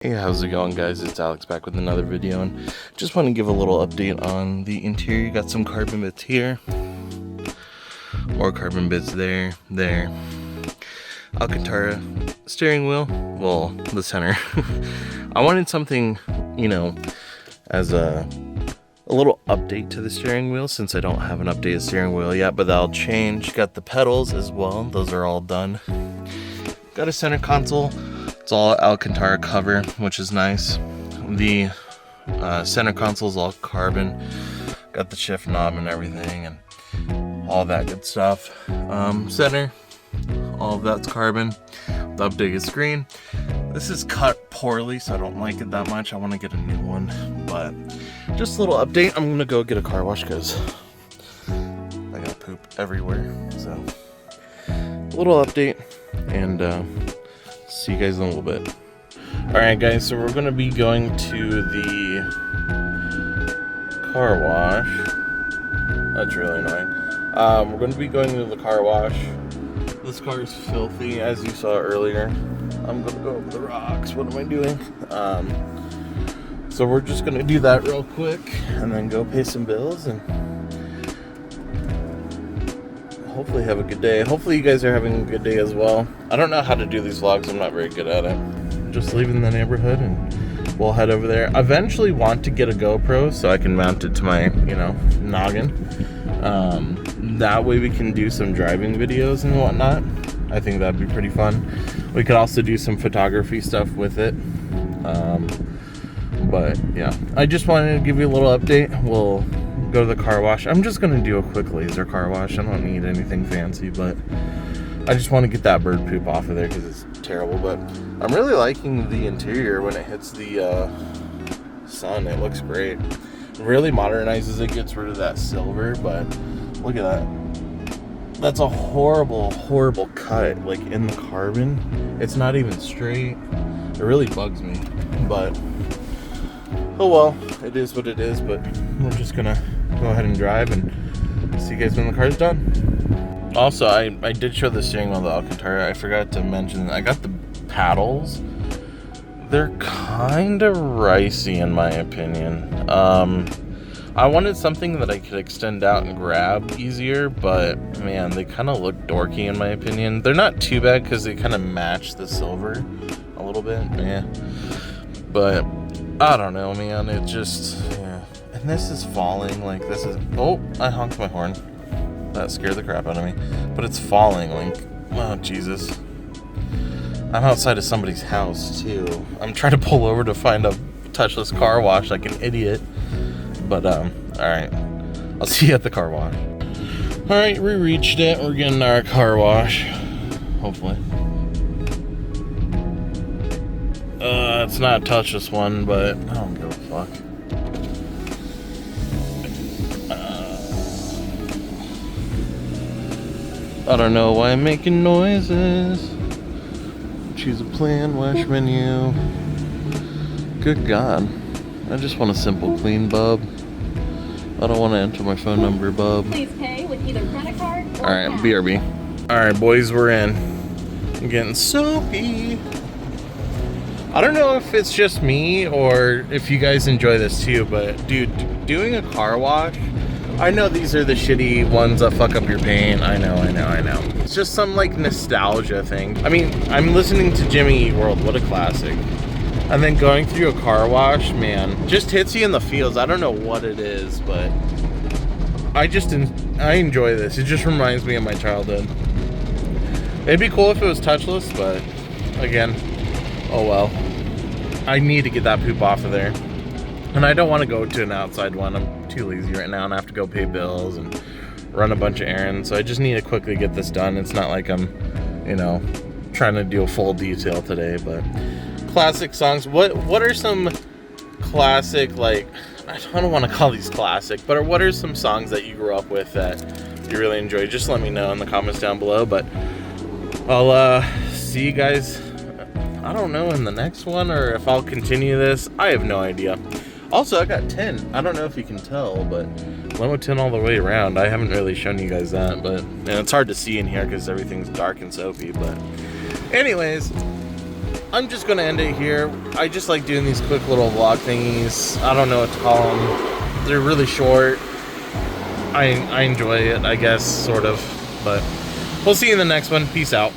Hey, how's it going, guys? It's Alex back with another video, and just want to give a little update on the interior. Got some carbon bits here, more carbon bits there. Alcantara steering wheel, well, the center. I wanted something, you know, as a little update to the steering wheel, since I don't have an updated steering wheel yet, but that'll change. Got the pedals as well, those are all done. Got a center console. It's all Alcantara cover, which is nice. The center console is all carbon. Got the shift knob and everything and all that good stuff. Center, all of that's carbon. The updated screen. This is cut poorly, so I don't like it that much. I want to get a new one, but just a little update. I'm gonna go get a car wash because I got poop everywhere. So a little update, and see you guys in a little bit. Alright guys, so we're going to be going to the car wash. That's really annoying. We're going to be going to the car wash. This car is filthy, as you saw earlier. I'm going to go over the rocks. What am I doing? So we're just going to do that real quick and then go pay some bills and hopefully have a good day. Hopefully you guys are having a good day as well. I don't know how to do these vlogs. I'm not very good at it. Just leaving the neighborhood and we'll head over there. Eventually want to get a GoPro so I can mount it to my, you know, noggin. That way we can do some driving videos and whatnot. I think that'd be pretty fun. We could also do some photography stuff with it. But yeah, I just wanted to give you a little update. We'll go to the car wash. I'm just gonna do a quick laser car wash. I don't need anything fancy, but I just want to get that bird poop off of there because it's terrible. But I'm really liking the interior when it hits the sun. It looks great. It really modernizes it, gets rid of that silver, but look at that. That's a horrible cut, like in the carbon. It's not even straight. It really bugs me, but oh well, it is what it is. But we're just gonna go ahead and drive and see you guys when the car's done. Also, I did show the steering wheel of the Alcantara. I forgot to mention, I got the paddles. They're kind of ricey in my opinion. I wanted something that I could extend out and grab easier, but man, they kind of look dorky in my opinion. They're not too bad because they kind of match the silver a little bit, yeah. But I don't know, man. It just, yeah. And this is falling, like this is, oh, I honked my horn. That scared the crap out of me. But it's falling, like, oh, Jesus. I'm outside of somebody's house, too. I'm trying to pull over to find a touchless car wash like an idiot. But, alright. I'll see you at the car wash. Alright, we reached it. We're getting our car wash. Hopefully. It's not a touchless one, but I don't give a fuck. I don't know why I'm making noises. Choose a plan, wash menu. Good God. I just want a simple clean, bub. I don't want to enter my phone number, bub. Please pay with either credit card or Alright, cash. BRB. Alright, boys, we're in. I'm getting soapy. I don't know if it's just me or if you guys enjoy this too, but dude, doing a car wash, I know these are the shitty ones that fuck up your paint. I know. It's just some like nostalgia thing. I mean, I'm listening to Jimmy Eat World, what a classic. And then going through a car wash, man, just hits you in the feels. I don't know what it is, but I enjoy this. It just reminds me of my childhood. It'd be cool if it was touchless, but again, oh well. I need to get that poop off of there. And I don't want to go to an outside one. I'm too lazy right now and I have to go pay bills and run a bunch of errands. So I just need to quickly get this done. It's not like I'm, you know, trying to do a full detail today, but classic songs. What are some classic, like, I don't want to call these classic, but what are some songs that you grew up with that you really enjoy? Just let me know in the comments down below. But I'll see you guys, I don't know, in the next one, or if I'll continue this. I have no idea. Also, I got 10. I don't know if you can tell, but limo 10 all the way around. I haven't really shown you guys that, but and it's hard to see in here because everything's dark and soapy. But anyways, I'm just gonna end it here. I just like doing these quick little vlog thingies. I don't know what to call them. They're really short. I enjoy it, I guess, sort of. But we'll see you in the next one. Peace out.